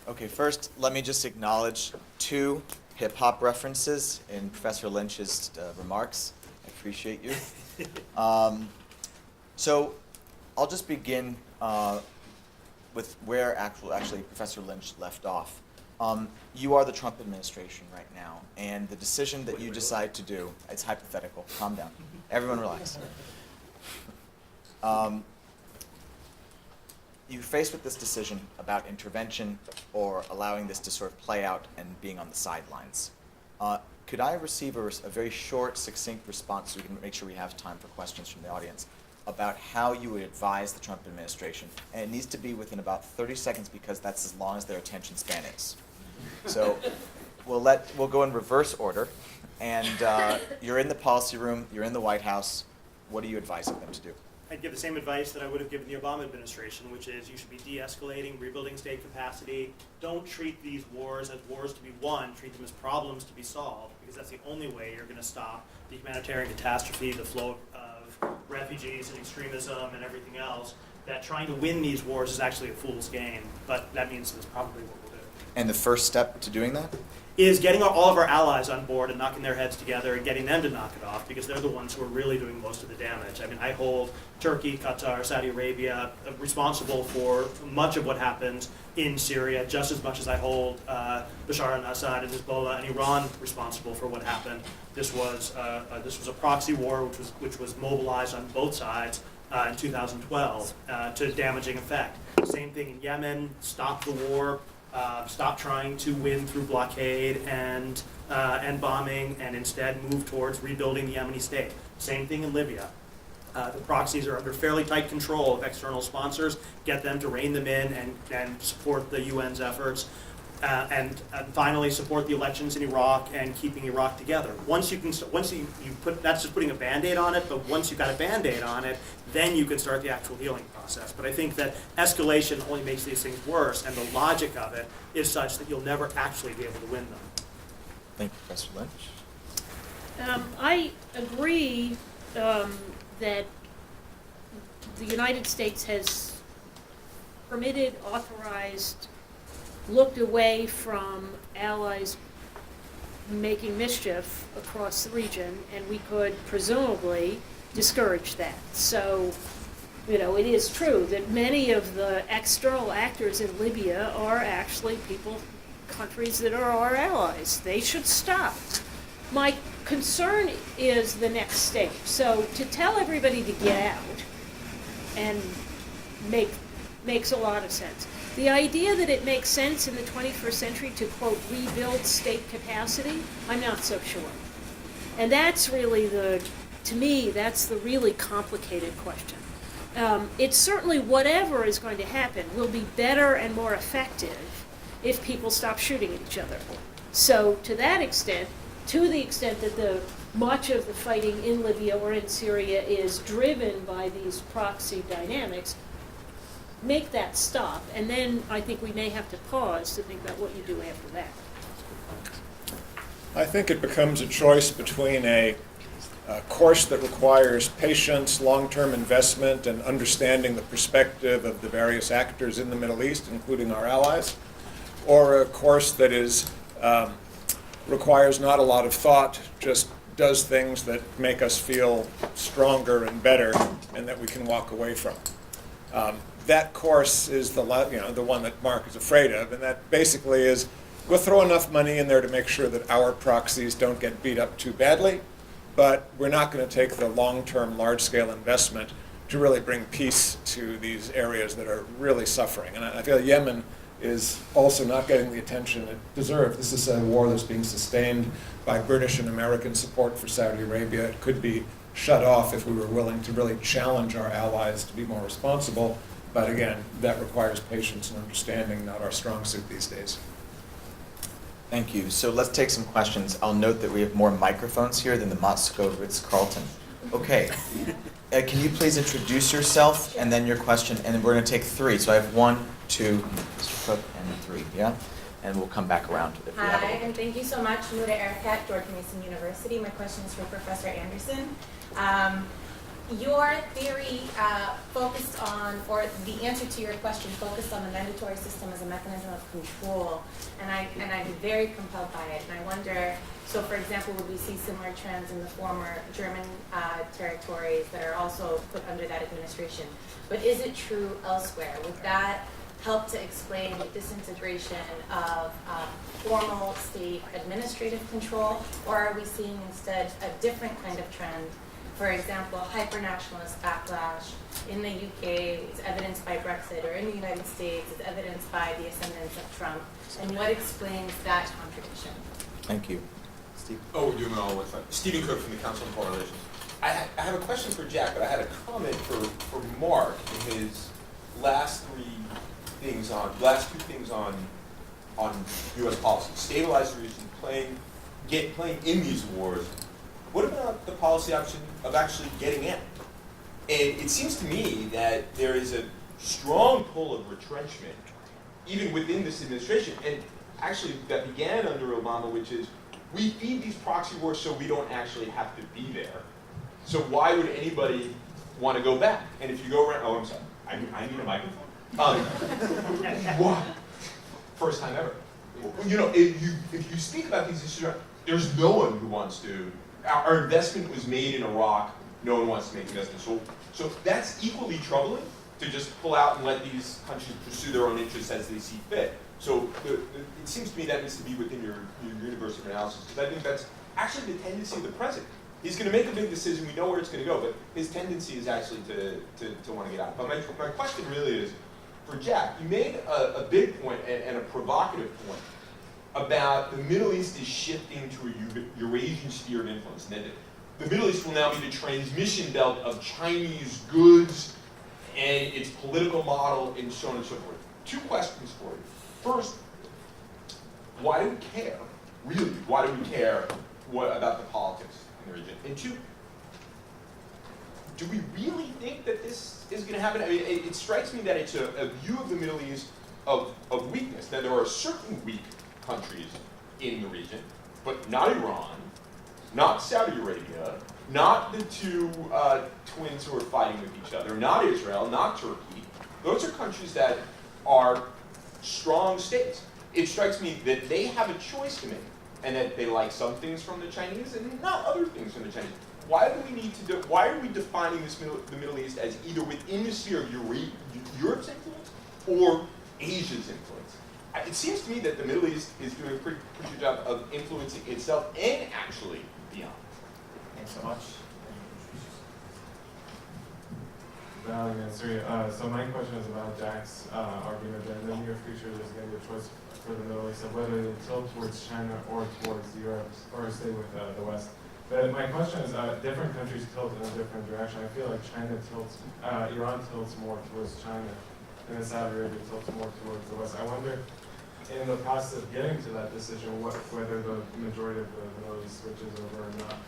Okay, first, let me just acknowledge 2 hip-hop references in Professor Lynch's remarks. I appreciate you. So I'll just begin with where actually Professor Lynch left off. You are the Trump administration right now, and the decision that you decide to do, it's hypothetical, calm down. Everyone relax. You're faced with this decision about intervention or allowing this to sort of play out and being on the sidelines. Could I receive a very short, succinct response so we can make sure we have time for questions from the audience about how you would advise the Trump administration? And it needs to be within about 30 seconds because that's as long as their attention span is. So we'll go in reverse order. And you're in the policy room, you're in the White House. What are you advising them to do? I'd give the same advice that I would have given the Obama administration, which is you should be de-escalating, rebuilding state capacity. Don't treat these wars as wars to be won. Treat them as problems to be solved, because that's the only way you're going to stop the humanitarian catastrophe, the flow of refugees and extremism and everything else. That trying to win these wars is actually a fool's game, but that means that's probably what we'll do. And the first step to doing that? Is getting all of our allies on board and knocking their heads together and getting them to knock it off, because they're the ones who are really doing most of the damage. I mean, I hold Turkey, Qatar, Saudi Arabia responsible for much of what happens in Syria, just as much as I hold Bashar al-Assad and Hezbollah and Iran responsible for what happened. This was a proxy war which was mobilized on both sides in 2012 to damaging effect. Same thing in Yemen. Stop the war. Stop trying to win through blockade and bombing, and instead move towards rebuilding the Yemeni state. Same thing in Libya. The proxies are under fairly tight control of external sponsors. Get them to rein them in and support the UN's efforts. And finally, support the elections in Iraq and keeping Iraq together. Once you put, that's just putting a Band-Aid on it, but once you've got a Band-Aid on it, then you can start the actual healing process. But I think that escalation only makes these things worse, and the logic of it is such that you'll never actually be able to win them. Thank you, Professor Lynch. I agree that the United States has permitted, authorized, looked away from allies making mischief across the region, and we could presumably discourage that. So, it is true that many of the external actors in Libya are actually countries that are our allies. They should stop. My concern is the next stage. So to tell everybody to get out and makes a lot of sense. The idea that it makes sense in the 21st century to, quote, rebuild state capacity, I'm not so sure. And that's really to me, that's the really complicated question. It's certainly whatever is going to happen will be better and more effective if people stop shooting at each other. So to that extent, to the extent that much of the fighting in Libya or in Syria is driven by these proxy dynamics, make that stop, and then I think we may have to pause to think about what you do after that. I think it becomes a choice between a course that requires patience, long-term investment, and understanding the perspective of the various actors in the Middle East, including our allies, or a course that requires not a lot of thought, just does things that make us feel stronger and better and that we can walk away from. That course is the one that Mark is afraid of, and that basically is we'll throw enough money in there to make sure that our proxies don't get beat up too badly, but we're not going to take the long-term, large-scale investment to really bring peace to these areas that are really suffering. And I feel Yemen is also not getting the attention it deserves. This is a war that's being sustained by British and American support for Saudi Arabia. It could be shut off if we were willing to really challenge our allies to be more responsible. But again, that requires patience and understanding, not our strong suit these days. Thank you. So let's take some questions. I'll note that we have more microphones here than the Moscow Ritz-Carlton. Okay. Can you please introduce yourself and then your question, and then we're going to take 3. So I have 1, 2, Mr. Cook, and 3, yeah? And we'll come back around if we have Hi, a and thank you so much, Nuda Ericat, George Mason University. My question is for Professor Anderson. Your theory focused on, or the answer to your question focused on the mandatory system as a mechanism of control, and I'm very compelled by it. And I wonder, so for example, would we see similar trends in the former German territories that are also put under that administration? But is it true elsewhere? Would that help to explain the disintegration of formal state administrative control, or are we seeing instead a different kind of trend? For example, hyper-nationalist backlash in the UK is evidenced by Brexit, or in the United States is evidenced by the ascendance of Trump. And what explains that contradiction? Thank you. Steve? Oh, we're doing it all with Stephen Cook from the Council on Foreign Relations. I have a question for Jack, but I had a comment for Mark in his last two things on U.S. policy. Stabilize the region, playing in these wars. What about the policy option of actually getting in? And it seems to me that there is a strong pull of retrenchment, even within this administration, and actually that began under Obama, which is we feed these proxy wars so we don't actually have to be there. So why would anybody want to go back? And if you go around, oh, I'm sorry, I need a microphone. What? First time ever. You know, if you speak about these issues, there's no one who wants to. Our investment was made in Iraq. No one wants to make investments. So that's equally troubling to just pull out and let these countries pursue their own interests as they see fit. So it seems to me that needs to be within your universe of analysis, because I think that's actually the tendency of the president. He's going to make a big decision. We know where it's going to go, but his tendency is actually to want to get out. But my question really is for Jack. You made a big point and a provocative point about the Middle East is shifting to a Eurasian sphere of influence. And that the Middle East will now be the transmission belt of Chinese goods and its political model and so on and so forth. 2 questions for you. First, why do we care? Really, why do we care about the politics in the region? And 2, do we really think that this is going to happen? I mean, it strikes me that it's a view of the Middle East of weakness. Now, there are certain weak countries in the region, but not Iran, not Saudi Arabia, not the 2 twins who are fighting with each other, not Israel, not Turkey. Those are countries that are strong states. It strikes me that they have a choice to make, and that they like some things from the Chinese and not other things from the Chinese. Why do we need to? Why are we defining the Middle East as either within the sphere of Europe's influence or Asia's influence? It seems to me that the Middle East is doing a pretty good job of influencing itself and actually beyond. Thanks so much. So my question is about Jack's argument that in the near future there's going to be a choice for the Middle East of whether to tilt towards China or towards Europe or stay with the West. But my question is, different countries tilt in a different direction. I feel like Iran tilts more towards China, and then Saudi Arabia tilts more towards the West. I wonder, in the process of getting to that decision, whether the majority of the Middle East switches over or not,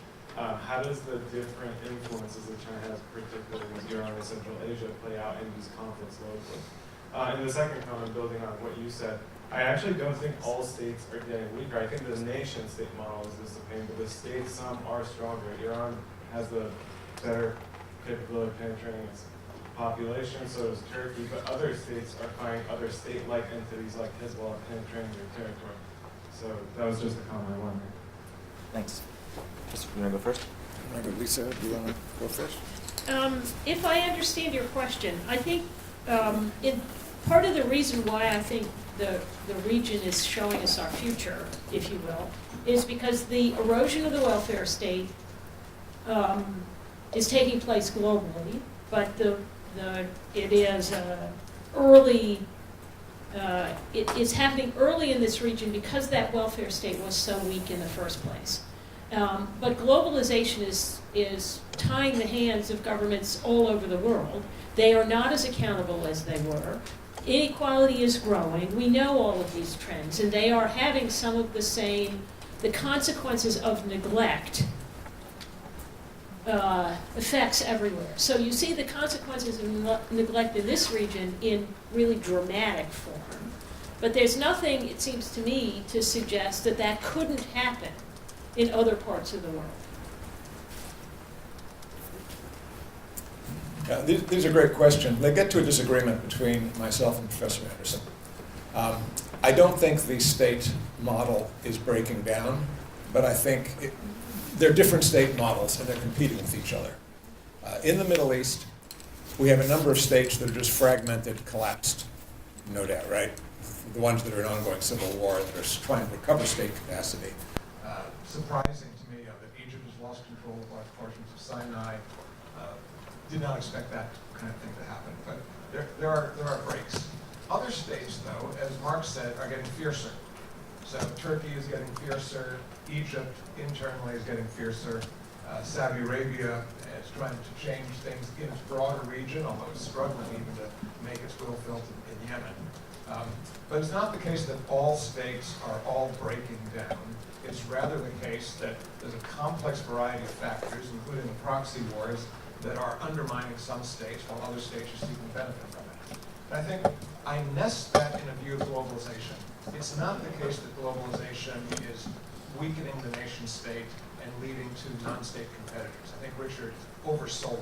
how does the different influences that China has, particularly with Iran and Central Asia, play out in these conflicts locally? And the second comment, building on what you said, I actually don't think all states are getting weaker. I think the nation-state model is dissipating, but the states, some are stronger. Iran has the better capability of penetrating its population, so does Turkey, but other states are finding other state-like entities like Hezbollah penetrating their territory. So that was just a comment I wanted to make. Thanks. You want to go first? Lisa, do you want to go first? If I understand your question, I think part of the reason why I think the region is showing us our future, if you will, is because the erosion of the welfare state is taking place globally, but it is happening early in this region because that welfare state was so weak in the first place. But globalization is tying the hands of governments all over the world. They are not as accountable as they were. Inequality is growing. We know all of these trends, and they are having some of the consequences of neglect effects everywhere. So you see the consequences of neglect in this region in really dramatic form. But there's nothing, it seems to me, to suggest that that couldn't happen in other parts of the world. These are great questions. They get to a disagreement between myself and Professor Anderson. I don't think the state model is breaking down, but I think they're different state models and they're competing with each other. In the Middle East, we have a number of states that are just fragmented, collapsed, no doubt, right? The ones that are in ongoing civil war that are trying to recover state capacity. Surprising to me that Egypt has lost control of large portions of Sinai. Did not expect that kind of thing to happen, but there are breaks. Other states, though, as Mark said, are getting fiercer. So Turkey is getting fiercer. Egypt internally is getting fiercer. Saudi Arabia is trying to change things in its broader region, although it's struggling even to make its will felt in Yemen. But it's not the case that all states are all breaking down. It's rather the case that there's a complex variety of factors, including the proxy wars, that are undermining some states while other states are seeking benefit from it. And I think I nest that in a view of globalization. It's not the case that globalization is weakening the nation state and leading to non-state competitors. I think Richard oversold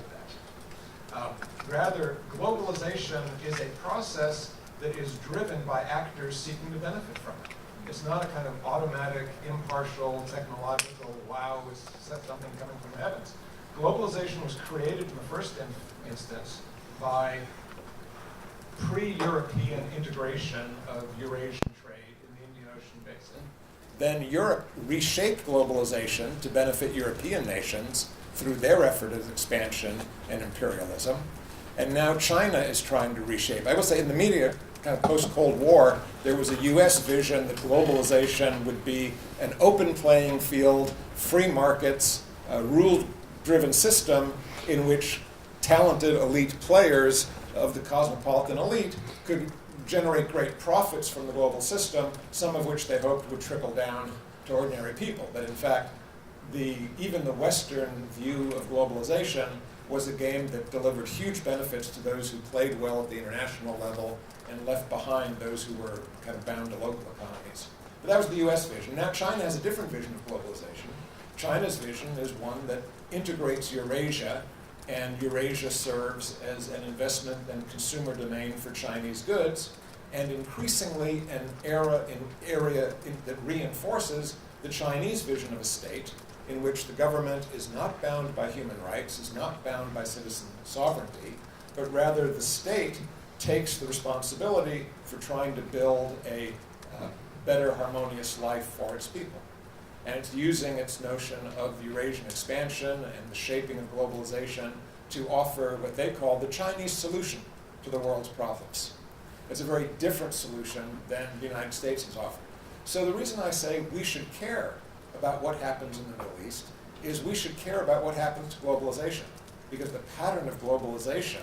that. Rather, globalization is a process that is driven by actors seeking to benefit from it. It's not a kind of automatic, impartial, technological, wow, it's something coming from the heavens. Globalization was created in the first instance by pre-European integration of Eurasian trade in the Indian Ocean basin. Then Europe reshaped globalization to benefit European nations through their effort of expansion and imperialism. And now China is trying to reshape. I will say in the media, kind of post-Cold War, there was a US vision that globalization would be an open playing field, free markets, rule-driven system in which talented elite players of the cosmopolitan elite could generate great profits from the global system, some of which they hoped would trickle down to ordinary people. But in fact, even the Western view of globalization was a game that delivered huge benefits to those who played well at the international level and left behind those who were kind of bound to local economies. But that was the US vision. Now China has a different vision of globalization. China's vision is one that integrates Eurasia, and Eurasia serves as an investment and consumer domain for Chinese goods, and increasingly an area that reinforces the Chinese vision of a state in which the government is not bound by human rights, is not bound by citizen sovereignty, but rather the state takes the responsibility for trying to build a better harmonious life for its people. And it's using its notion of Eurasian expansion and the shaping of globalization to offer what they call the Chinese solution to the world's problems. It's a very different solution than the United States has offered. So the reason I say we should care about what happens in the Middle East is we should care about what happens to globalization, because the pattern of globalization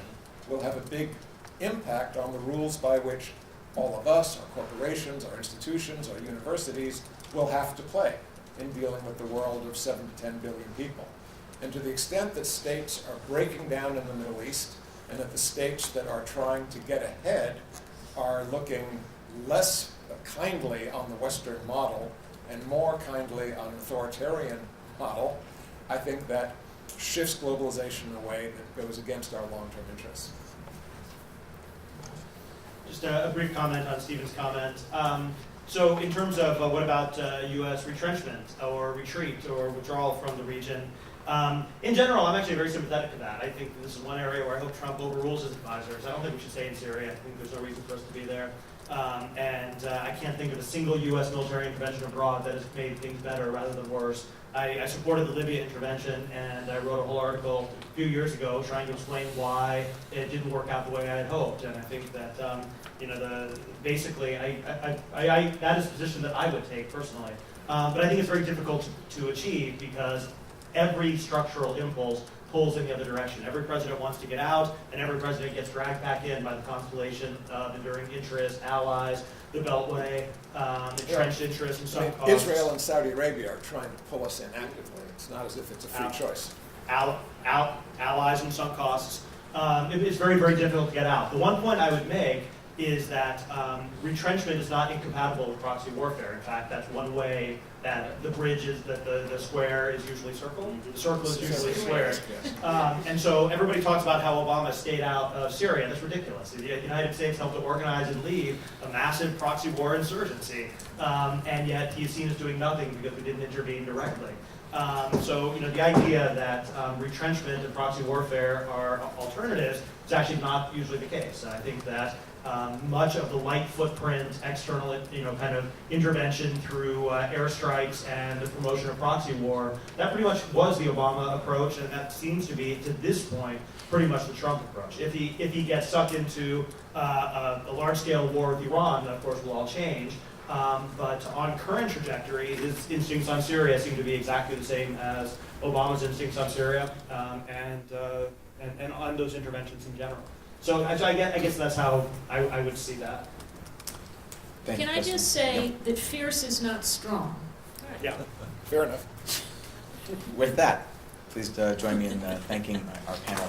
will have a big impact on the rules by which all of us, our corporations, our institutions, our universities will have to play in dealing with the world of 7 to 10 billion people. And to the extent that states are breaking down in the Middle East, and that the states that are trying to get ahead are looking less kindly on the Western model and more kindly on an authoritarian model, I think that shifts globalization in a way that goes against our long-term interests. Just a brief comment on Stephen's comment. So in terms of what about U.S. retrenchment or retreat or withdrawal from the region, in general, I'm actually very sympathetic to that. I think this is one area where I hope Trump overrules his advisors. I don't think we should stay in Syria. I think there's no reason for us to be there. And I can't think of a single U.S. military intervention abroad that has made things better rather than worse. I supported the Libya intervention, and I wrote a whole article a few years ago trying to explain why it didn't work out the way I had hoped. And I think that basically that is a position that I would take personally. But I think it's very difficult to achieve because every structural impulse pulls in the other direction. Every president wants to get out, and every president gets dragged back in by the constellation of enduring interests, allies, the Beltway, entrenched interests, and I some mean, costs. Israel and Saudi Arabia are trying to pull us in actively. It's not as if it's a free choice. Allies and sunk costs. It's very, very difficult to get out. The one point I would make is that retrenchment is not incompatible with proxy warfare. In fact, that's one way that the bridge is, that the square is usually circle. The circle is usually square. Yes. And so everybody talks about how Obama stayed out of Syria. That's ridiculous. The United States helped to organize and lead a massive proxy war insurgency, and yet he's seen as doing nothing because we didn't intervene directly. So the idea that retrenchment and proxy warfare are alternatives is actually not usually the case. I think that much of the light footprint, external, kind of intervention through airstrikes and the promotion of proxy war, that pretty much was the Obama approach, and that seems to be, to this point, pretty much the Trump approach. If he gets sucked into a large-scale war with Iran, then of course will all change. But on current trajectory, his instincts on Syria seem to be exactly the same as Obama's instincts on Syria and on those interventions in general. So I guess that's how I would see that. Thank you, Can I President. just say that fierce is not strong? Yeah. Fair enough. With that, please join me in thanking our panel.